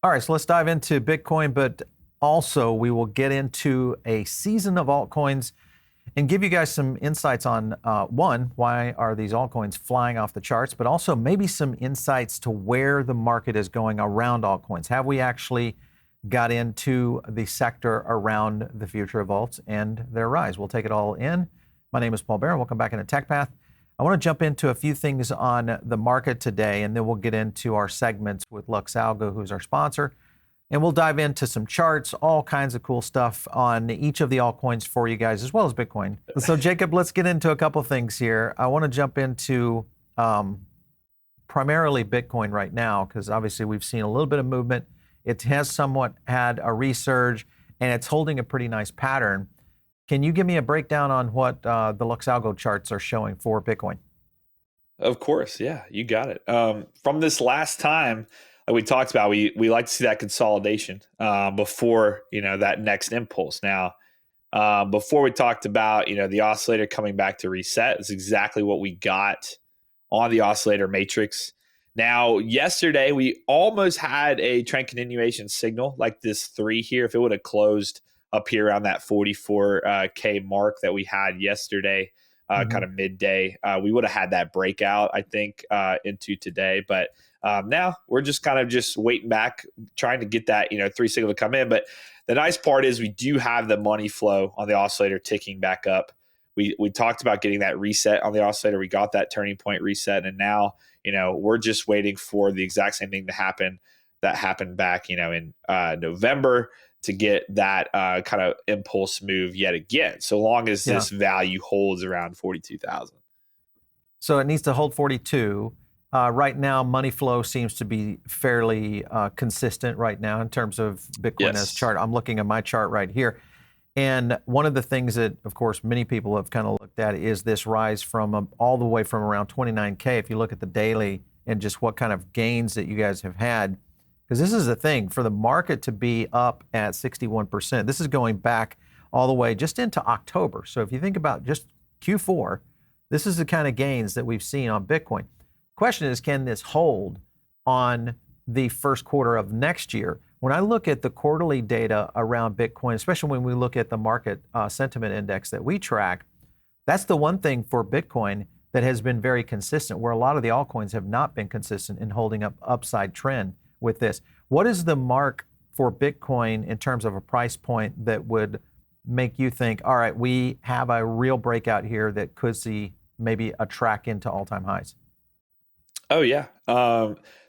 All right, so let's dive into Bitcoin, but also we will get into a season of altcoins and give you guys some insights on one, why are these altcoins flying off the charts, but also maybe some insights to where the market is going around altcoins. Have we actually got into the sector around the future of alts and their rise? We'll take it all in. My name is Paul Barron. Welcome back into TechPath. I want to jump into a few things on the market today, and then we'll get into our segments with LuxAlgo, who's our sponsor. And we'll dive into some charts, all kinds of cool stuff on each of the altcoins for you guys, as well as Bitcoin. So, Jacob, let's get into a couple things here. I want to jump into primarily Bitcoin right now, because obviously we've seen a little bit of movement. It has somewhat had a resurge, and it's holding a pretty nice pattern. Can you give me a breakdown on what the LuxAlgo charts are showing for Bitcoin? Of course, yeah, you got it. From this last time, like we talked about, we like to see that consolidation before that next impulse. Now, before we talked about the oscillator coming back to reset, it's exactly what we got on the oscillator matrix. Now, yesterday we almost had a trend continuation signal like this 3 here. If it would have closed up here around that 44K mark that we had yesterday, kind of midday, we would have had that breakout, I think, into today. But now we're just kind of just waiting back, trying to get that 3 signal to come in. But the nice part is we do have the money flow on the oscillator ticking back up. We talked about getting that reset on the oscillator. We got that turning point reset, and now we're just waiting for the exact same thing to happen that happened back in November, to get that kind of impulse move yet again, so long as this value holds around 42,000. So it needs to hold 42. Right now, money flow seems to be fairly consistent right now in terms of Bitcoin as chart. I'm looking at my chart right here. And one of the things that, of course, many people have kind of looked at is this rise from all the way from around 29K. If you look at the daily and just what kind of gains that you guys have had, because this is the thing, for the market to be up at 61%, this is going back all the way just into October. So if you think about just Q4, this is the kind of gains that we've seen on Bitcoin. Question is, can this hold on the first quarter of next year? When I look at the quarterly data around Bitcoin, especially when we look at the market sentiment index that we track, that's the one thing for Bitcoin that has been very consistent, where a lot of the altcoins have not been consistent in holding up upside trend with this. What is the mark for Bitcoin in terms of a price point that would make you think, all right, we have a real breakout here that could see maybe a track into all-time highs? Oh, yeah.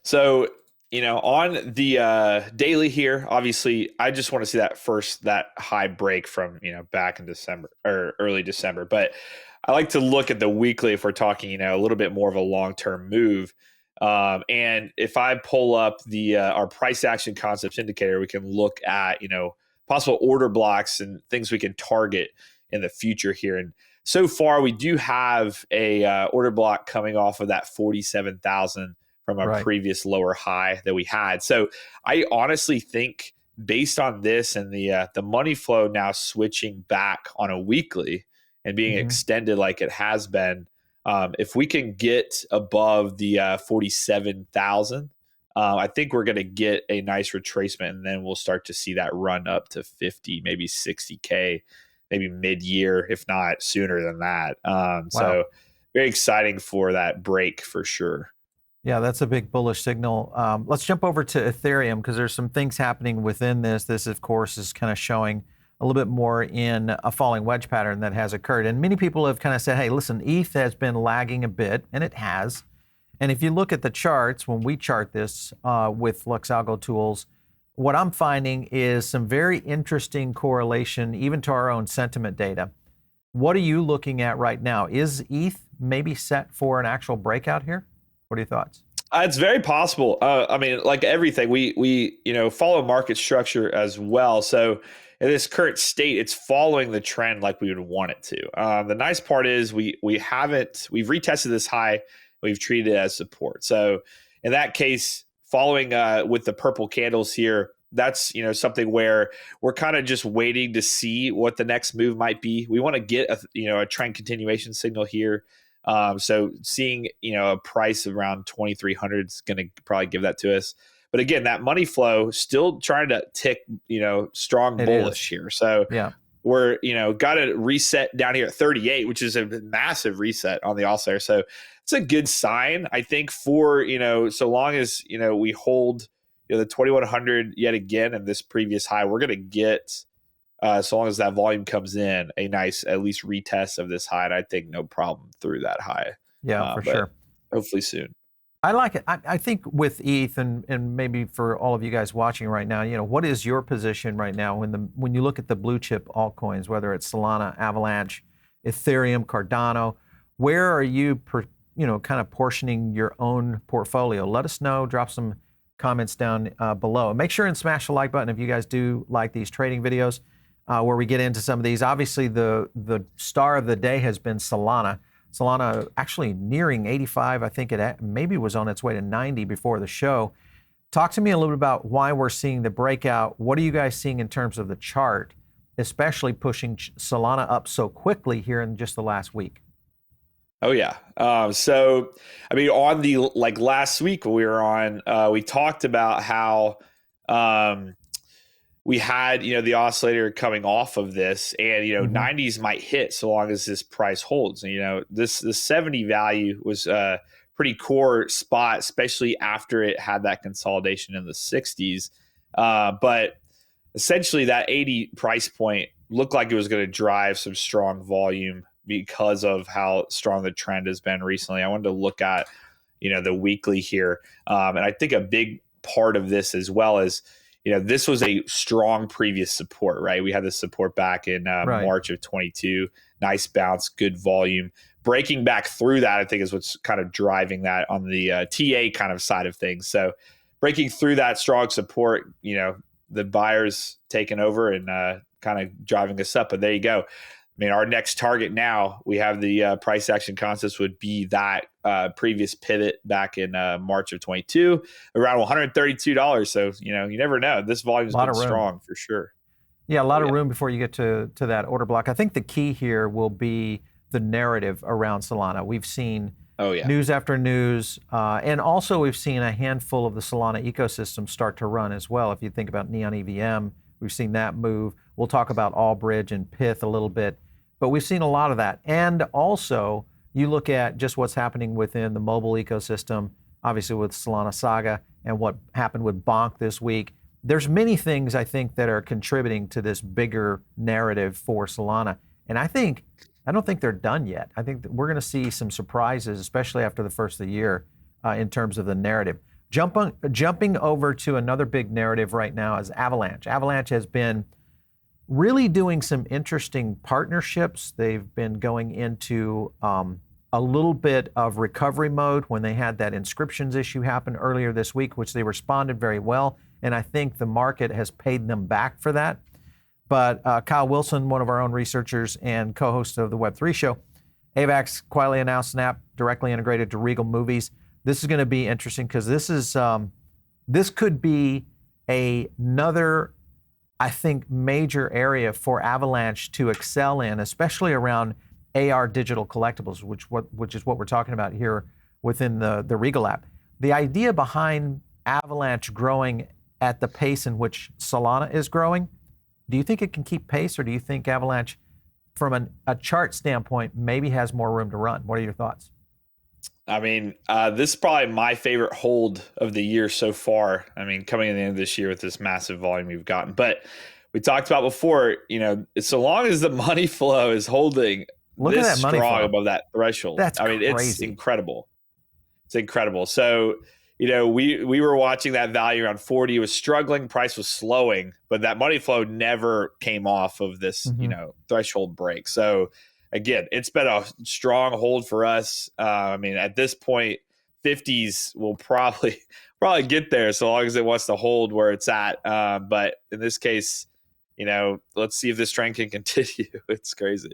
So, on the daily here, obviously, I just want to see that high break from, back in December or early December. But I like to look at the weekly if we're talking, a little bit more of a long-term move. And if I pull up our price action concepts indicator, we can look at, possible order blocks and things we can target in the future here. And so far, we do have a order block coming off of that 47,000 from our previous lower high that we had. So I honestly think, based on this and the money flow now switching back on a weekly and being extended like it has been, if we can get above the 47,000, I think we're going to get a nice retracement, and then we'll start to see that run up to 50, maybe 60K, maybe mid-year, if not sooner than that. So very exciting for that break for sure. Yeah, that's a big bullish signal. Let's jump over to Ethereum, because there's some things happening within this. This, of course, is kind of showing a little bit more in a falling wedge pattern that has occurred. And many people have kind of said, hey, listen, ETH has been lagging a bit, and it has. And if you look at the charts, when we chart this with LuxAlgo tools, what I'm finding is some very interesting correlation, even to our own sentiment data. What are you looking at right now? Is ETH maybe set for an actual breakout here? What are your thoughts? It's very possible. I mean, like everything, we follow market structure as well. So in this current state, it's following the trend like we would want it to. The nice part is we've retested this high, we've treated it as support. So in that case, following with the purple candles here, that's something where we're kind of just waiting to see what the next move might be. We want to get a trend continuation signal here. So seeing a price around 2,300 is going to probably give that to us. But again, that money flow still trying to tick, strong bullish here. So yeah, we're, got to reset down here at 38, which is a massive reset on the oscillator. So it's a good sign, I think, for, so long as, we hold, the 2100 yet again and this previous high, we're going to get, so long as that volume comes in, a nice at least retest of this high. And I think no problem through that high. Yeah, for sure. Hopefully soon. I like it. I think with ETH and maybe for all of you guys watching right now, what is your position right now when you look at the blue chip altcoins, whether it's Solana, Avalanche, Ethereum, Cardano, where are you, kind of portioning your own portfolio? Let us know. Drop some comments down below. Make sure and smash the like button if you guys do like these trading videos where we get into some of these. Obviously, the star of the day has been Solana. Solana actually nearing 85. I think it maybe was on its way to 90 before the show. Talk to me a little bit about why we're seeing the breakout. What are you guys seeing in terms of the chart, especially pushing Solana up so quickly here in just the last week? Oh, yeah. So, I mean, on the last week we were on, we talked about how we had, the oscillator coming off of this and, 90s might hit so long as this price holds. And, the 70 value was a pretty core spot, especially after it had that consolidation in the 60s. But essentially that 80 price point looked like it was going to drive some strong volume because of how strong the trend has been recently. I wanted to look at, the weekly here. And I think a big part of this as well is, this was a strong previous support, right? We had this support back in March of 22. Nice bounce, good volume. Breaking back through that, I think, is what's kind of driving that on the TA kind of side of things. So breaking through that strong support, the buyers taking over and kind of driving us up. But there you go. I mean, our next target now, we have the price action concepts would be that previous pivot back in March of 22, around $132. So, you never know. This volume's been strong for sure. Yeah, a lot of room before you get to that order block. I think the key here will be the narrative around Solana. We've seen news after news, and also we've seen a handful of the Solana ecosystem start to run as well. If you think about Neon EVM, we've seen that move. We'll talk about Allbridge and Pyth a little bit. But we've seen a lot of that. And also, you look at just what's happening within the mobile ecosystem, obviously with Solana Saga and what happened with BONK this week. There's many things, I think, that are contributing to this bigger narrative for Solana. And I don't think they're done yet. I think that we're going to see some surprises, especially after the first of the year, in terms of the narrative. Jumping over to another big narrative right now is Avalanche. Avalanche has been really doing some interesting partnerships. They've been going into a little bit of recovery mode when they had that inscriptions issue happen earlier this week, which they responded very well. And I think the market has paid them back for that. But Kyle Wilson, one of our own researchers and co-host of the Web3 show, AVAX quietly announced an app directly integrated to Regal Movies. This is going to be interesting because this could be another, I think, major area for Avalanche to excel in, especially around AR digital collectibles, which is what we're talking about here within the Regal app. The idea behind Avalanche growing at the pace in which Solana is growing, do you think it can keep pace, or do you think Avalanche, from a chart standpoint, maybe has more room to run? What are your thoughts? I mean, this is probably my favorite hold of the year so far. I mean, coming in the end of this year with this massive volume we've gotten. But we talked about before, so long as the money flow is holding this strong above that threshold, crazy. It's incredible. It's incredible. So, we were watching that value around 40. It was struggling. Price was slowing, but that money flow never came off of this, threshold break. So, again, it's been a strong hold for us. I mean, at this point, 50s will probably get there so long as it wants to hold where it's at. But in this case, let's see if this trend can continue. It's crazy.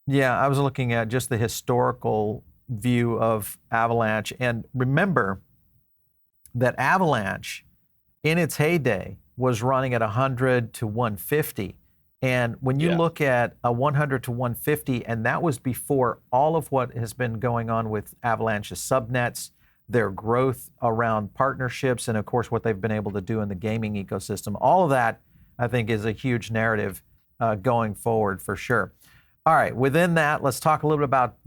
Yeah, I was looking at just the historical view of Avalanche. And remember that Avalanche, in its heyday, was running at 100 to 150. And when you look at a 100 to 150, and that was before all of what has been going on with Avalanche's subnets, their growth around partnerships, and of course what they've been able to do in the gaming ecosystem. All of that, I think, is a huge narrative going forward for sure. All right, within that, let's talk a little bit about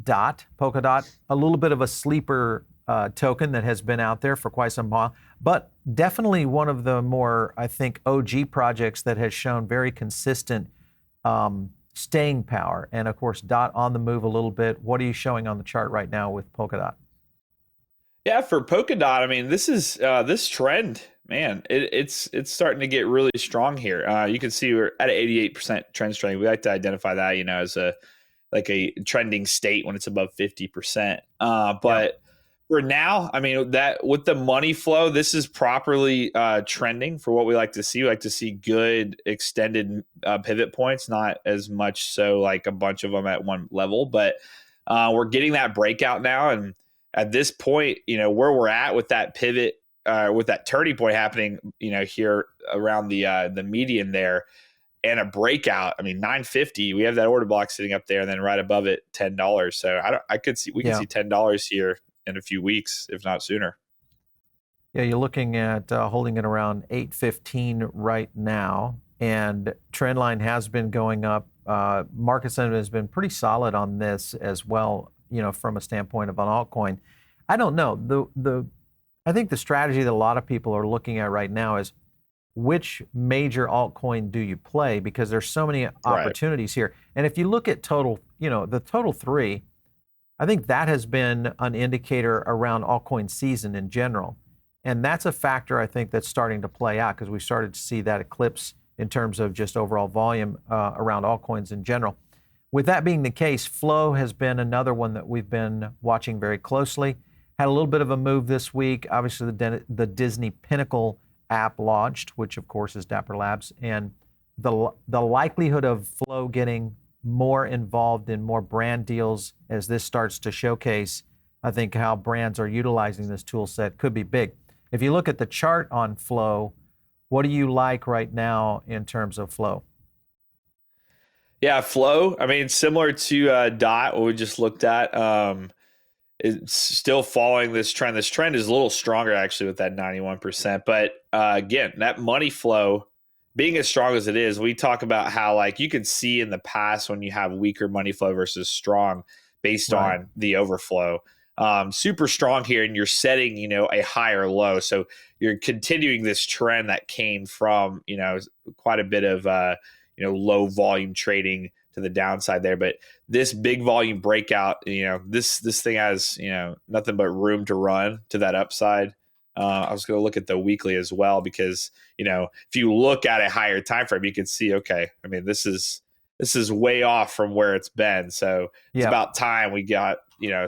Polkadot, a little bit of a sleeper token that has been out there for quite some while, but definitely one of the more, I think, OG projects that has shown very consistent staying power. And of course, Dot on the move a little bit. What are you showing on the chart right now with Polkadot? Yeah, for Polkadot, I mean, this is this trend, man. It's starting to get really strong here. You can see we're at an 88% trend strength. We like to identify that, as a trending state when it's above 50%. But for now, I mean, that with the money flow, this is properly trending for what we like to see. We like to see good extended pivot points, not as much so like a bunch of them at one level, but we're getting that breakout now. And at this point, where we're at with that pivot, with that turning point happening, here around the median there, and a breakout. I mean, 950. We have that order block sitting up there, and then right above it, $10. So we could see $10 here in a few weeks, if not sooner. Yeah, you're looking at holding it around 815 right now, and trend line has been going up. Market sentiment has been pretty solid on this as well. From a standpoint of an altcoin, I don't know. I think the strategy that a lot of people are looking at right now is which major altcoin do you play, because there's so many opportunities here. And if you look at total, the total three, I think that has been an indicator around altcoin season in general. And that's a factor I think that's starting to play out, because we started to see that eclipse in terms of just overall volume around altcoins in general. With that being the case, Flow has been another one that we've been watching very closely. Had a little bit of a move this week. Obviously, the Disney Pinnacle app launched, which of course is Dapper Labs, and the likelihood of Flow getting more involved in more brand deals as this starts to showcase, I think, how brands are utilizing this tool set could be big. If you look at the chart on Flow, what do you like right now in terms of Flow? Yeah, Flow, I mean, similar to Dot, what we just looked at, it's still following this trend. This trend is a little stronger, actually, with that 91%. But again, that money flow, being as strong as it is, we talk about how, like, you can see in the past when you have weaker money flow versus strong based on the overflow. Super strong here, and you're setting, a higher low. So you're continuing this trend that came from, quite a bit of low volume trading to the downside there. But this big volume breakout, this thing has, nothing but room to run to that upside. I was going to look at the weekly as well, because, if you look at a higher time frame, you can see, okay, I mean, this is way off from where it's been. So it's about time we got,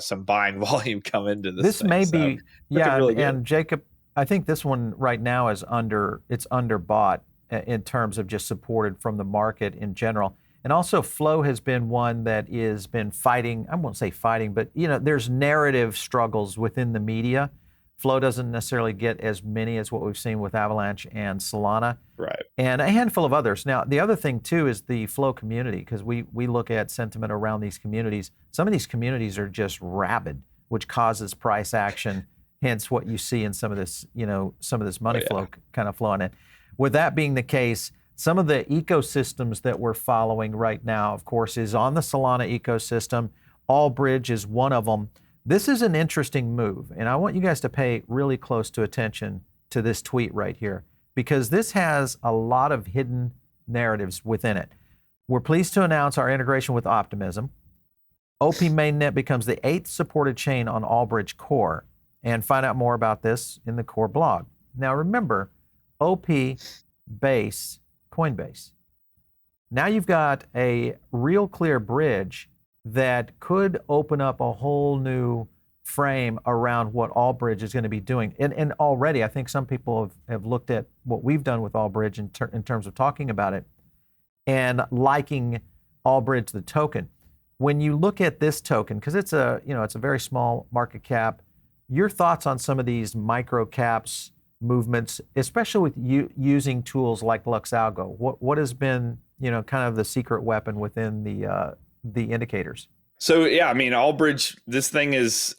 some buying volume come into this. This thing. may So be, really and Jacob, I think this one right now is underbought in terms of just supported from the market in general. And also Flow has been one that has been fighting, I won't say fighting, but there's narrative struggles within the media. Flow doesn't necessarily get as many as what we've seen with Avalanche and Solana. Right. And a handful of others. Now, the other thing too is the Flow community, because we look at sentiment around these communities. Some of these communities are just rabid, which causes price action, hence what you see in some of this, some of this money flow kind of flowing in. With that being the case, some of the ecosystems that we're following right now, of course, is on the Solana ecosystem. Allbridge is one of them. This is an interesting move, and I want you guys to pay really close to attention to this tweet right here, because this has a lot of hidden narratives within it. We're pleased to announce our integration with Optimism. OP Mainnet becomes the 8th supported chain on Allbridge Core, and find out more about this in the Core blog. Now remember, OP base Coinbase. Now you've got a real clear bridge that could open up a whole new frame around what Allbridge is going to be doing. And already, I think some people have looked at what we've done with Allbridge in terms of talking about it and liking Allbridge, the token. When you look at this token, because it's a very small market cap, your thoughts on some of these micro caps movements, especially with you using tools like LuxAlgo, what has been kind of the secret weapon within the indicators? So yeah, I mean, Allbridge, this thing is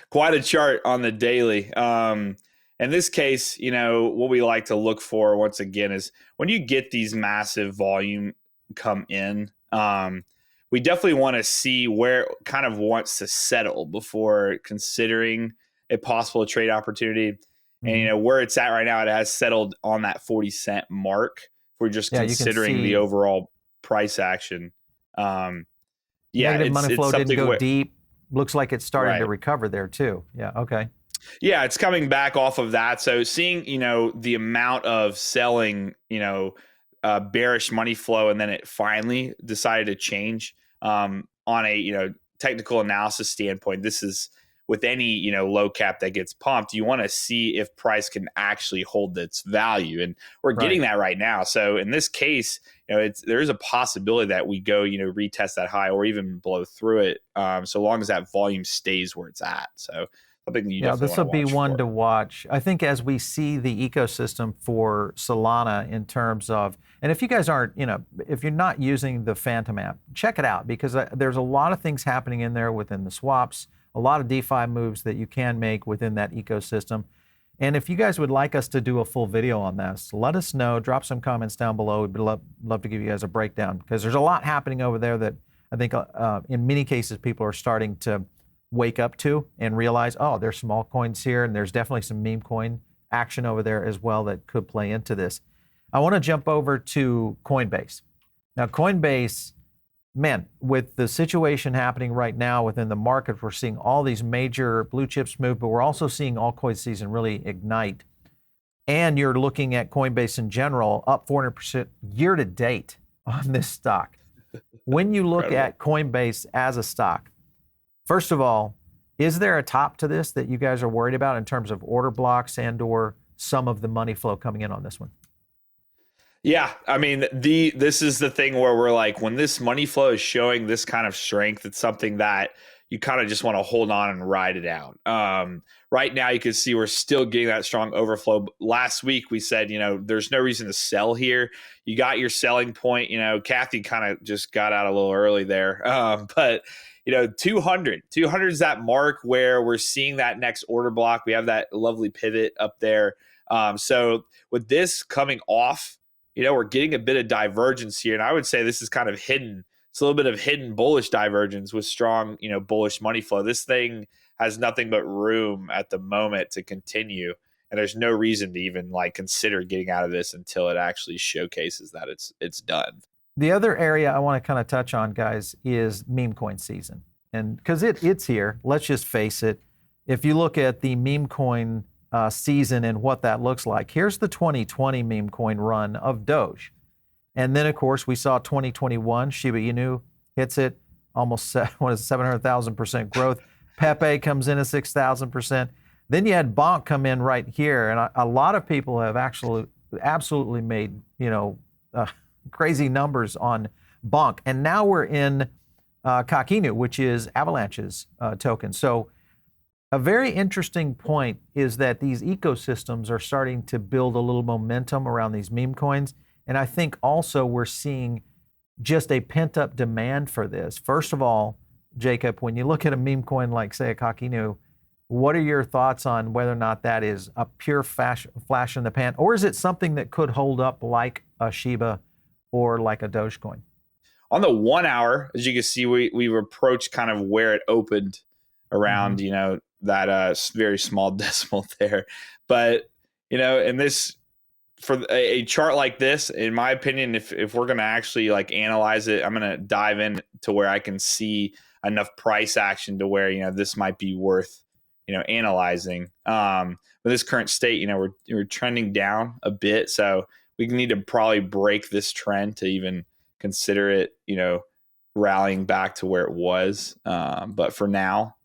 quite a chart on the daily. In this case, what we like to look for once again is when you get these massive volume come in, we definitely want to see where it kind of wants to settle before considering a possible trade opportunity. Mhm. And where it's at right now, it has settled on that 40 cent mark. If we're just Yeah, you can considering the see overall price action. Yeah, negative money it's flow didn't something go where deep. Looks like it's starting to right. recover there too. Yeah, okay. Yeah, it's coming back off of that. So seeing, the amount of selling, bearish money flow, and then it finally decided to change on a, technical analysis standpoint. This is with any, low cap that gets pumped, you want to see if price can actually hold its value. And we're Right. getting that right now. So in this case, there is a possibility that we go, retest that high or even blow through it. So long as that volume stays where it's at. So something that you Yeah, definitely this want will to be watch one for. to watch. I think as we see the ecosystem for Solana in terms of, and if you guys aren't, if you're not using the Phantom app, check it out because there's a lot of things happening in there within the swaps, a lot of DeFi moves that you can make within that ecosystem. And if you guys would like us to do a full video on this, let us know. Drop some comments down below. We'd love to give you guys a breakdown because there's a lot happening over there that I think in many cases people are starting to wake up to and realize, oh, there's some altcoins here, and there's definitely some meme coin action over there as well that could play into this. I want to jump over to Coinbase. Now, Coinbase, man, with the situation happening right now within the market, we're seeing all these major blue chips move, but we're also seeing altcoin season really ignite. And you're looking at Coinbase in general, up 400% year to date on this stock. When you look Incredible. at Coinbase as a stock, first of all, is there a top to this that you guys are worried about in terms of order blocks and or some of the money flow coming in on this one? Yeah, I mean, this is the thing where we're like, when this money flow is showing this kind of strength, it's something that you kind of just want to hold on and ride it out. Right now, you can see we're still getting that strong overflow. Last week, we said, there's no reason to sell here. You got your selling point. Kathy kind of just got out a little early there. But 200 is that mark where we're seeing that next order block. We have that lovely pivot up there. So with this coming off, we're getting a bit of divergence here. And I would say this is kind of hidden. It's a little bit of hidden bullish divergence with strong, bullish money flow. This thing has nothing but room at the moment to continue. And there's no reason to even consider getting out of this until it actually showcases that it's done. The other area I want to kind of touch on, guys, is meme coin season. And because it's here, let's just face it. If you look at the meme coin season and what that looks like, here's the 2020 meme coin run of Doge. And then, of course, we saw 2021, Shiba Inu hits it, almost 700,000% growth. Pepe comes in at 6,000%. Then you had BONK come in right here. And a lot of people have actually absolutely made, crazy numbers on BONK. And now we're in Kakinu, which is Avalanche's token. So a very interesting point is that these ecosystems are starting to build a little momentum around these meme coins. And I think also we're seeing just a pent-up demand for this. First of all, Jacob, when you look at a meme coin like, say, a Kakinu, what are your thoughts on whether or not that is a pure flash in the pan, or is it something that could hold up like a Shiba or like a Dogecoin? On the 1 hour, as you can see, we've approached kind of where it opened around, that very small decimal there. But, in this, for a chart like this, in my opinion, if we're going to actually analyze it, I'm going to dive in to where I can see enough price action to where, this might be worth, analyzing. With this current state, we're trending down a bit. So we need to probably break this trend to even consider it, rallying back to where it was. But for now,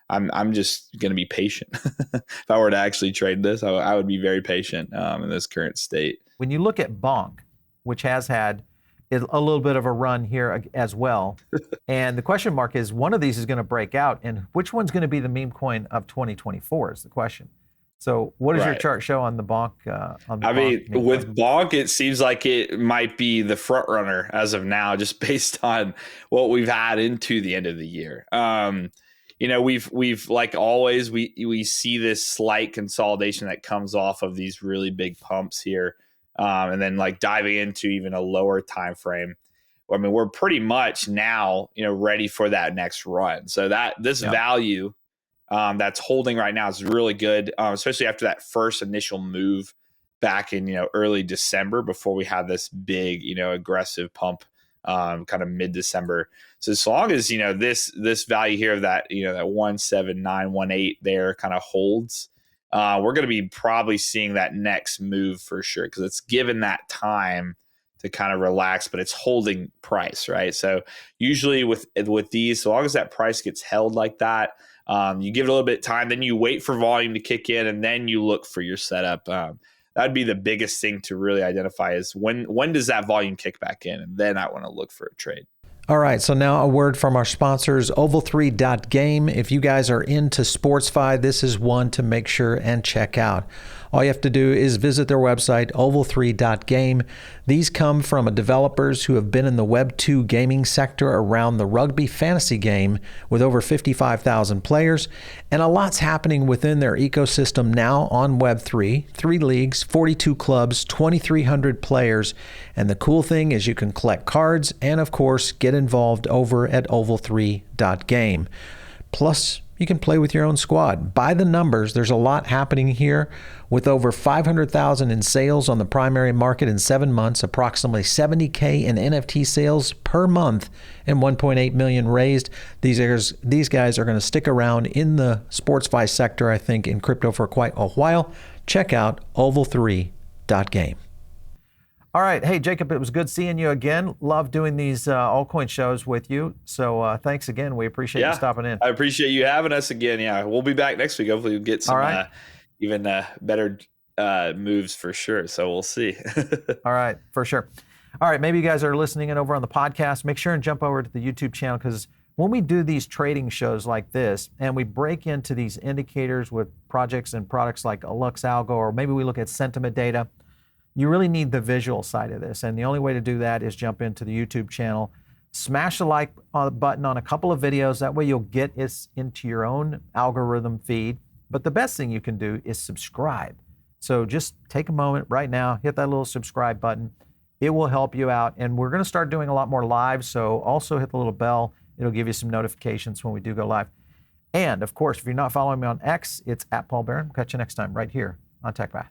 I'm just going to be patient. If I were to actually trade this, I would be very patient in this current state. When you look at BONK, which has had a little bit of a run here as well, and the question mark is one of these is going to break out, and which one's going to be the meme coin of 2024 is the question. So what does your Right. chart show on the BONK? I mean, with BONK, it seems like it might be the front runner as of now, just based on what we've had into the end of the year. We've like always, we see this slight consolidation that comes off of these really big pumps here, and then like diving into even a lower time frame. I mean, we're pretty much now, ready for that next run. So that this value that's holding right now is really good, especially after that first initial move back in early December before we had this big aggressive pump kind of mid-December. So as long as this value here of that that 17918 there kind of holds, we're going to be probably seeing that next move for sure, because it's given that time to kind of relax, but it's holding price, right? So usually with these, so long as that price gets held like that, you give it a little bit of time, then you wait for volume to kick in, and then you look for your setup. That'd be the biggest thing to really identify is when does that volume kick back in, and then I want to look for a trade. All right, so now a word from our sponsors, Oval3.game. If you guys are into SportsFi, this is one to make sure and check out. All you have to do is visit their website, Oval3.game. These come from developers who have been in the Web 2 gaming sector around the rugby fantasy game with over 55,000 players. And a lot's happening within their ecosystem now on Web 3. 3 leagues, 42 clubs, 2,300 players. And the cool thing is you can collect cards and, of course, get involved over at Oval3.game. Plus, you can play with your own squad. By the numbers, there's a lot happening here. With over 500,000 in sales on the primary market in 7 months, approximately 70K in NFT sales per month, and 1.8 million raised. These guys are going to stick around in the SportsFi sector, I think, in crypto for quite a while. Check out Oval3.game. All right. Hey, Jacob, it was good seeing you again. Love doing these altcoin shows with you. So thanks again. We appreciate you stopping in. I appreciate you having us again. Yeah, we'll be back next week. Hopefully we'll get some even better moves for sure. So we'll see. All right, for sure. All right, maybe you guys are listening in over on the podcast. Make sure and jump over to the YouTube channel, because when we do these trading shows like this and we break into these indicators with projects and products like a LuxAlgo, or maybe we look at sentiment data, you really need the visual side of this. And the only way to do that is jump into the YouTube channel, smash the like button on a couple of videos. That way you'll get it into your own algorithm feed. But the best thing you can do is subscribe. So just take a moment right now, hit that little subscribe button. It will help you out. And we're going to start doing a lot more live. So also hit the little bell. It'll give you some notifications when we do go live. And of course, if you're not following me on X, it's @Paul Barron. Catch you next time right here on TechPath.